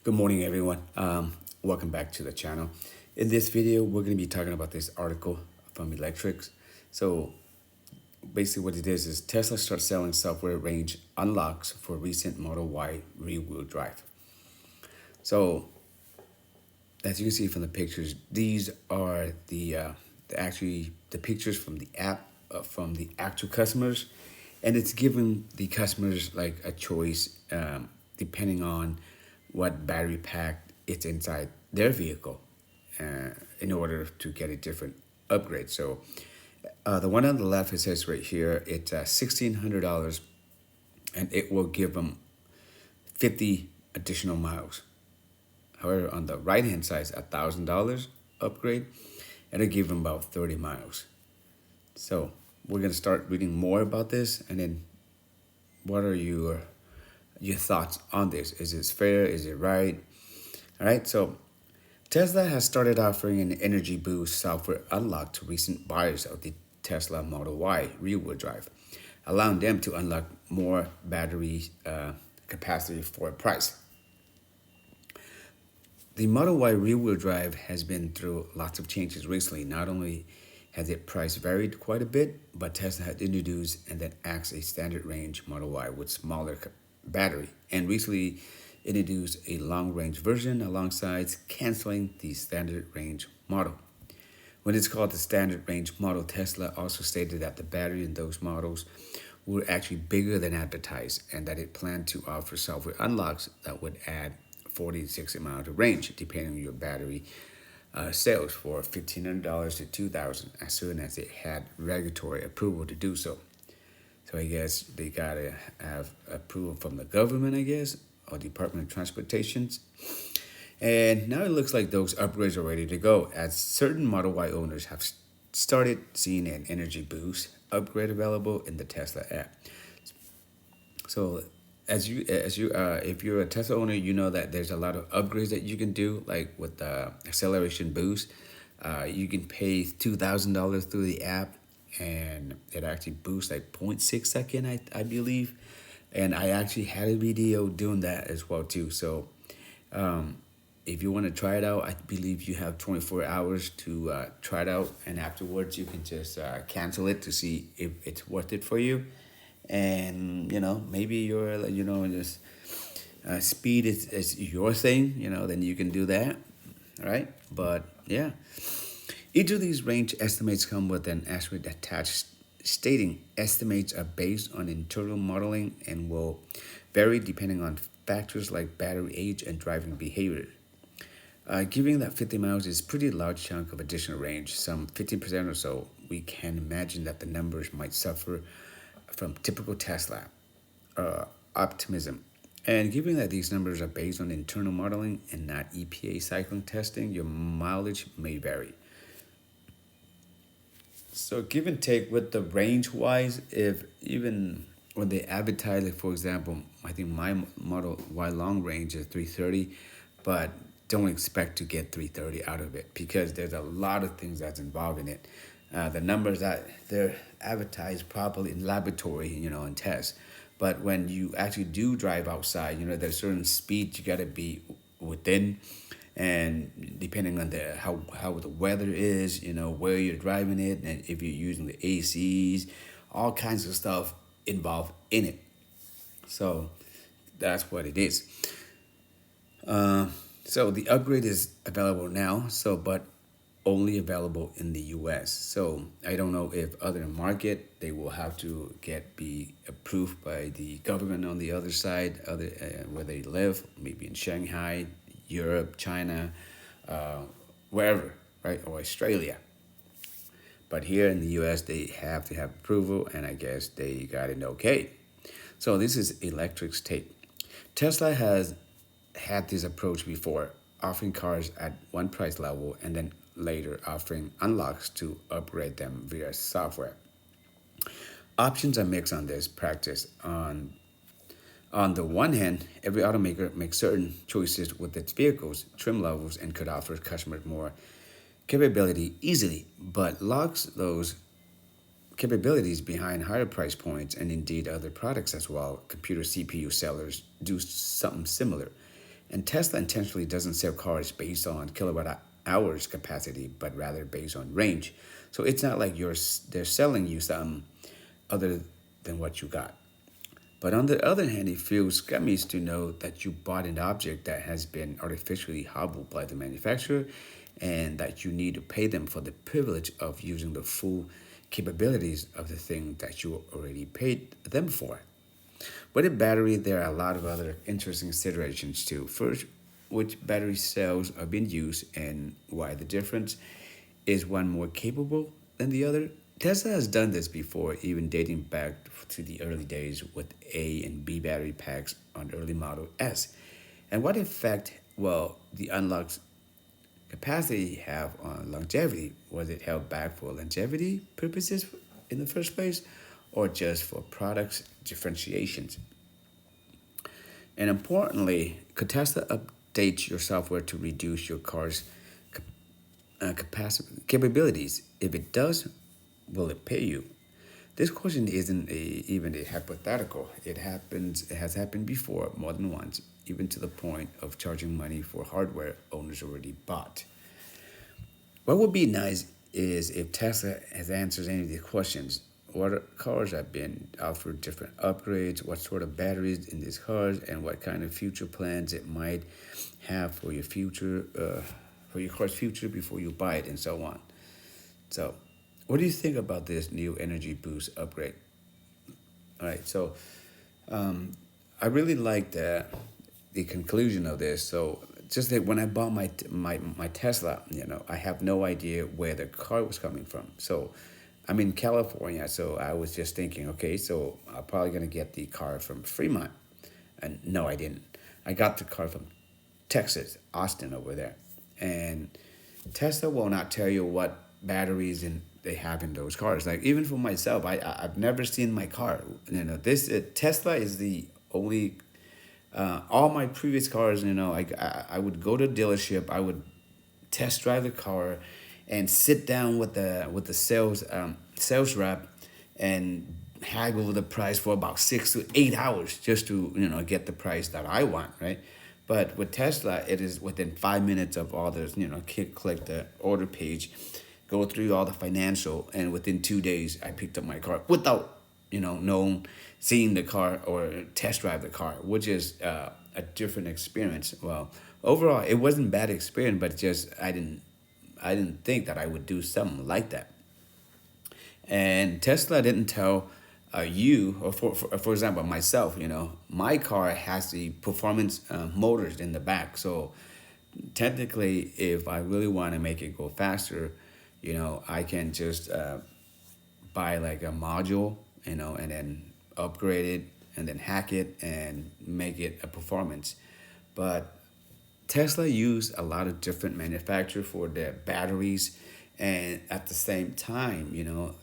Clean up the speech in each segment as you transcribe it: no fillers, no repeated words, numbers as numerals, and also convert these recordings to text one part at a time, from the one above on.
Good morning, everyone. Welcome back to the channel. In this video, we're going to be talking about this article from Electrics. So basically what it is Tesla starts selling software range unlocks for recent Model Y rear-wheel drive. So as you can see from the pictures, these are the pictures from the app from the actual customers, and it's giving the customers like a choice depending on what battery pack it's inside their vehicle in order to get a different upgrade. So the one on the left, it says right here, it's $1,600, and it will give them 50 additional miles. However, on the right hand side is $1,000 upgrade, and it'll give them about 30 miles. So we're gonna start reading more about this, and then what are your thoughts on this? Is it fair? Is it right? All right, so Tesla has started offering an energy boost software unlock to recent buyers of the Tesla Model Y rear-wheel drive, allowing them to unlock more battery capacity for a price. The Model Y rear-wheel drive has been through lots of changes recently. Not only has its price varied quite a bit, but Tesla had introduced and then axed a standard range Model Y with smaller battery, and recently introduced a long-range version alongside canceling the standard range model. When it's called the standard range model, Tesla also stated that the battery in those models were actually bigger than advertised, and that it planned to offer software unlocks that would add 40 to 60 miles of range, depending on your battery sales, for $1,500 to $2,000 as soon as it had regulatory approval to do so. So I guess they gotta have approval from the government, I guess, or Department of Transportation. And now it looks like those upgrades are ready to go, as certain Model Y owners have started seeing an energy boost upgrade available in the Tesla app. So if you're a Tesla owner, you know that there's a lot of upgrades that you can do, like with the acceleration boost. You can pay $2,000 through the app, and it actually boosts like 0.6 second, I believe. And I actually had a video doing that as well too. So if you want to try it out, I believe you have 24 hours to try it out, and afterwards you can just cancel it to see if it's worth it for you. And maybe you're just speed is your thing, then you can do that. All right, but yeah, each of these range estimates come with an asterisk attached stating estimates are based on internal modeling and will vary depending on factors like battery age and driving behavior. Given that 50 miles is a pretty large chunk of additional range, some 15% or so, we can imagine that the numbers might suffer from typical Tesla optimism. And given that these numbers are based on internal modeling and not EPA cycling testing, your mileage may vary. So give and take with the range wise, if even when they advertise it, for example, I think my Model Y long range is 330, but don't expect to get 330 out of it because there's a lot of things that's involved in it. The numbers that they're advertised properly in laboratory, and tests. But when you actually do drive outside, there's certain speeds you gotta be within. And depending on how the weather is, where you're driving it, and if you're using the ACs, all kinds of stuff involved in it. So that's what it is. So the upgrade is available now, but only available in the US. So I don't know if other market they will have to be approved by the government on the other side, where they live, maybe in Shanghai, Europe, China, wherever, right, or Australia. But here in the US, they have to have approval, and I guess they got it okay. So this is Electric's take. Tesla has had this approach before, offering cars at one price level and then later offering unlocks to upgrade them via software. Options are mixed on this practice. On the one hand, every automaker makes certain choices with its vehicles, trim levels, and could offer customers more capability easily, but locks those capabilities behind higher price points and indeed other products as well. Computer CPU sellers do something similar. And Tesla intentionally doesn't sell cars based on kilowatt hours capacity, but rather based on range. So it's not like they're selling you something other than what you got. But on the other hand, it feels scummy to know that you bought an object that has been artificially hobbled by the manufacturer and that you need to pay them for the privilege of using the full capabilities of the thing that you already paid them for. With a battery, there are a lot of other interesting considerations too. First, which battery cells are being used and why the difference. Is one more capable than the other? Tesla has done this before, even dating back to the early days with A and B battery packs on early Model S. And what effect, well, the unlocked capacity have on longevity? Was it held back for longevity purposes in the first place, or just for products differentiations? And importantly, could Tesla update your software to reduce your car's capabilities? If it does, will it pay you? This question isn't even a hypothetical. It happens. It has happened before more than once, even to the point of charging money for hardware owners already bought. What would be nice is if Tesla has answered any of these questions. What cars have been offered different upgrades, what sort of batteries in these cars, and what kind of future plans it might have for your future, for your car's future before you buy it, and so on. So, what do you think about this new energy boost upgrade? All right, so I really like the conclusion of this. So just that when I bought my Tesla, I have no idea where the car was coming from. So I'm in California, so I was just thinking, okay, so I'm probably gonna get the car from Fremont, and no, I didn't. I got the car from Texas, Austin over there, and Tesla will not tell you what batteries they have in those cars. Like even for myself, I've never seen my car. This Tesla is the only. All my previous cars, I would go to dealership, I would test drive the car, and sit down with the sales rep, and haggle the price for about 6 to 8 hours just to get the price that I want, right? But with Tesla, it is within 5 minutes of all this, click the order page, go through all the financial, and within 2 days, I picked up my car without, seeing the car or test drive the car, which is a different experience. Well, overall, it wasn't a bad experience, but just I didn't think that I would do something like that. And Tesla didn't tell you, or for example, myself, my car has the performance motors in the back. So technically, if I really want to make it go faster, I can just buy like a module, and then upgrade it and then hack it and make it a performance. But Tesla used a lot of different manufacturers for their batteries, and at the same time,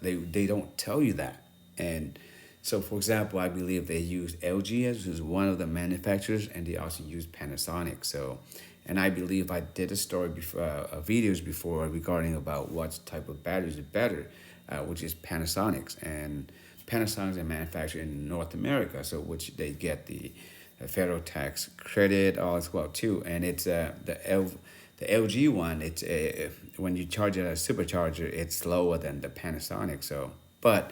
they don't tell you that. And so, for example, I believe they use LG as one of the manufacturers, and they also use Panasonic. So, and I believe I did a story before, videos before regarding about what type of batteries are better, which is Panasonic's, and Panasonic's are manufactured in North America, so which they get the federal tax credit all as well too. And it's the LG one. It's when you charge it as a supercharger, it's lower than the Panasonic. So, but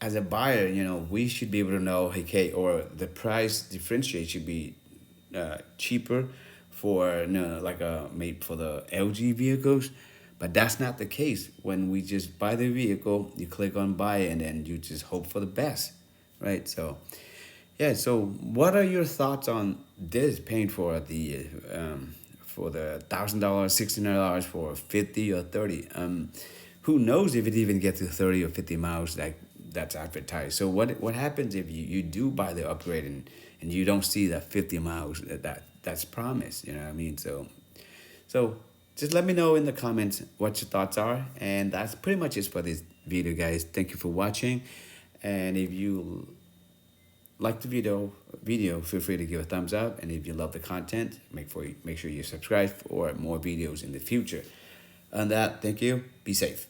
as a buyer, we should be able to know, okay, or the price differentiate should be cheaper for maybe for the LG vehicles. But that's not the case. When we just buy the vehicle, you click on buy, and then you just hope for the best, right? So, yeah. So, what are your thoughts on this? Paying for the $1,000, $1,600 for 50 or 30? Who knows if it even gets to 30 or 50 miles that's advertised? So, what happens if you do buy the upgrade and you don't see that 50 miles that's promised? You know what I mean? So. Just let me know in the comments what your thoughts are. And that's pretty much it for this video, guys. Thank you for watching. And if you like the video, feel free to give a thumbs up. And if you love the content, make sure you subscribe for more videos in the future. On that, thank you. Be safe.